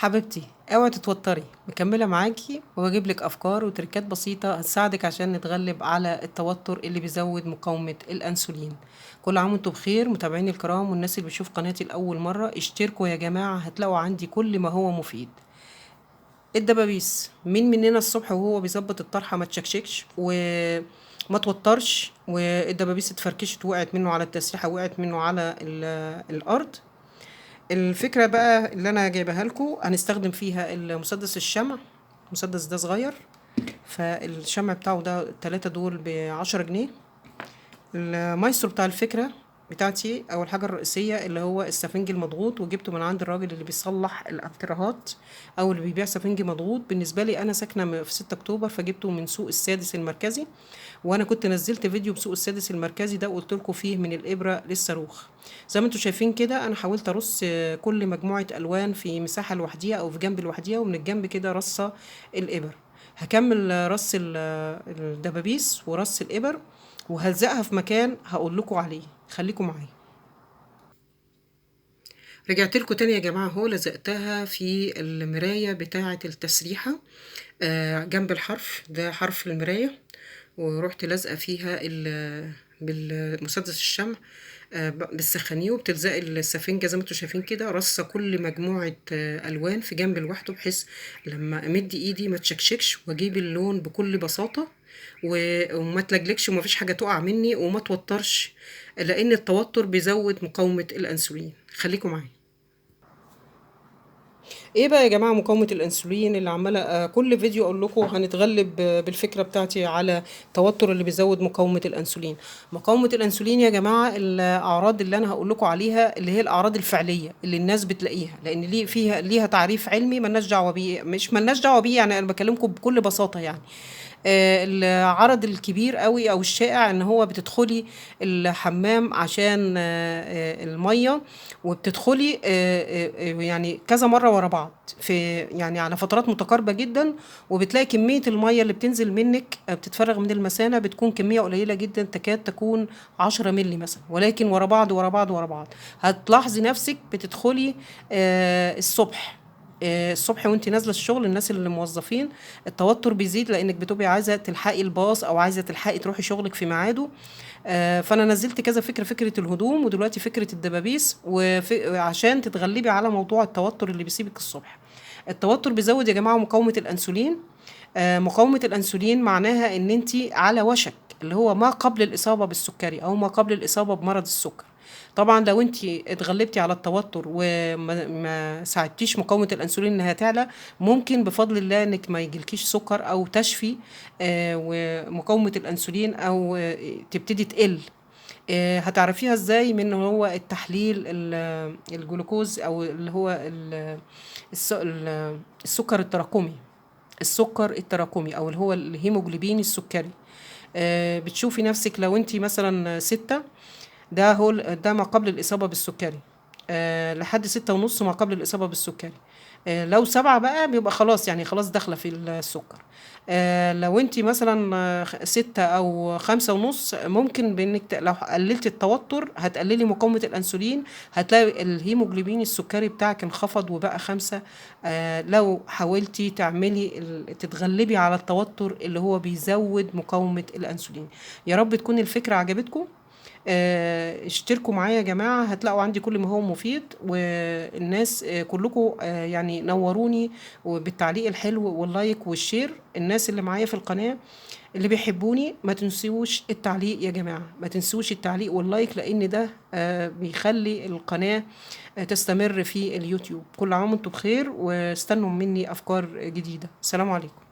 حبيبتي، اوعي تتوتري، مكملة معاكي وبجيب لك افكار وتركات بسيطة هتساعدك عشان نتغلب على التوتر اللي بيزود مقاومة الانسولين. كل عام وانتم بخير متابعيني الكرام، والناس اللي بتشوف قناتي لاول مرة اشتركوا يا جماعة، هتلاقوا عندي كل ما هو مفيد. الدبابيس، مين مننا الصبح وهو بيظبط الطرحة ما تشكشكش وما توترش، والدبابيس اتفركشت وقعت منه على التسريحة، وقعت منه على الارض. الفكرة بقى اللي انا جايبها لكم هنستخدم فيها المسدس الشمع. المسدس ده صغير، فالشمع بتاعه ده التلاتة دول ب10 جنيه. المايسترو بتاع الفكرة بتاعتي او الحاجة الرئيسية اللي هو السفنج المضغوط، وجبته من عند الراجل اللي بيصلح الابتراهات او اللي بيبيع سفنج مضغوط. بالنسبة لي انا ساكنة في 6 اكتوبر، فجبته من سوق السادس المركزي، وانا كنت نزلت فيديو بسوق السادس المركزي ده وقلت لكم فيه من الابره للصاروخ. زي ما انتم شايفين كده انا حاولت ارص كل مجموعه الوان في مساحه لوحديها او في جنب لوحديها، ومن الجنب كده رصه الابر. هكمل رص الدبابيس ورص الابر، وهلزقها في مكان هقول لكم عليه. خليكم معايا. رجعت لكم تاني يا جماعه، اهو لزقتها في المرايه بتاعه التسريحه، جنب الحرف ده حرف المرايه، ورحت لازقه فيها بالمسدس الشمع. بتسخنيه وبتلزقي السفنجة زي ما انتوا شايفين كده، رصة كل مجموعة ألوان في جنب لوحده، بحيث لما أمد إيدي ما تشكشكش وأجيب اللون بكل بساطة، وما تلجلكش ومفيش حاجة تقع مني وما توترش، لأن التوتر بيزود مقاومة الأنسولين. خليكم معايا. ايه بقى يا جماعه مقاومه الانسولين اللي عماله كل فيديو اقول لكم هنتغلب بالفكره بتاعتي على التوتر اللي بيزود مقاومه الانسولين. مقاومه الانسولين يا جماعه الاعراض اللي انا هقول لكم عليها اللي هي الاعراض الفعليه اللي الناس بتلاقيها، لان ليها تعريف علمي ملناش دعوه بيه، مش ملناش دعوه بيه يعني، انا بكلمكم بكل بساطه يعني. العرض الكبير قوي او الشائع ان هو بتدخلي الحمام عشان الميه، وبتدخلي يعني كذا مره ورا بعض في يعني على فترات متقاربه جدا، وبتلاقي كميه الميه اللي بتنزل منك بتتفرغ من المثانه بتكون كميه قليله جدا، تكاد تكون 10 مللي مثلا، ولكن ورا بعض ورا بعض ورا بعض. هتلاحظي نفسك بتدخلي الصبح، الصبح وانت نازله الشغل، الناس اللي موظفين التوتر بيزيد لانك بتبقي عايزه تلحقي الباص او عايزه تلحقي تروحي شغلك في ميعاده. فانا نزلت كذا فكره، فكره الهدوم ودلوقتي فكره الدبابيس، عشان تتغلبي على موضوع التوتر اللي بيسيبك الصبح. التوتر بيزود يا جماعه مقاومه الانسولين. مقاومه الانسولين معناها ان انت على وشك اللي هو ما قبل الاصابه بالسكري او ما قبل الاصابه بمرض السكر. طبعا لو انت اتغلبتي على التوتر وما ما ساعدتيش مقاومه الانسولين انها تعلى، ممكن بفضل الله انك ما يجيلكيش سكر او تشفي ومقاومه الانسولين او تبتدي تقل. هتعرفيها ازاي؟ من هو التحليل الجلوكوز او اللي هو السكر التراكمي، السكر التراكمي او اللي هو الهيموجلوبين السكري. بتشوفي نفسك لو انت مثلا 6، ده ما قبل الإصابة بالسكري، لحد 6.5 ما قبل الإصابة بالسكري. لو 7 بقى بيبقى خلاص يعني خلاص داخلة في السكر. لو انت مثلا 6 أو 5.5، ممكن بانك لو قللت التوتر هتقللي مقاومة الأنسولين، هتلاقي الهيموجلوبين السكري بتاعك انخفض وبقى 5. لو حاولتي تتغلبي على التوتر اللي هو بيزود مقاومة الأنسولين. يا رب تكون الفكرة عجبتكم. اشتركوا معايا يا جماعة، هتلاقوا عندي كل ما هو مفيد، والناس كلكم يعني نوروني وبالتعليق الحلو واللايك والشير. الناس اللي معايا في القناة اللي بيحبوني ما تنسوش التعليق يا جماعة، ما تنسوش التعليق واللايك، لان ده بيخلي القناة تستمر في اليوتيوب. كل عام وانتم بخير، واستنوا مني افكار جديدة. السلام عليكم.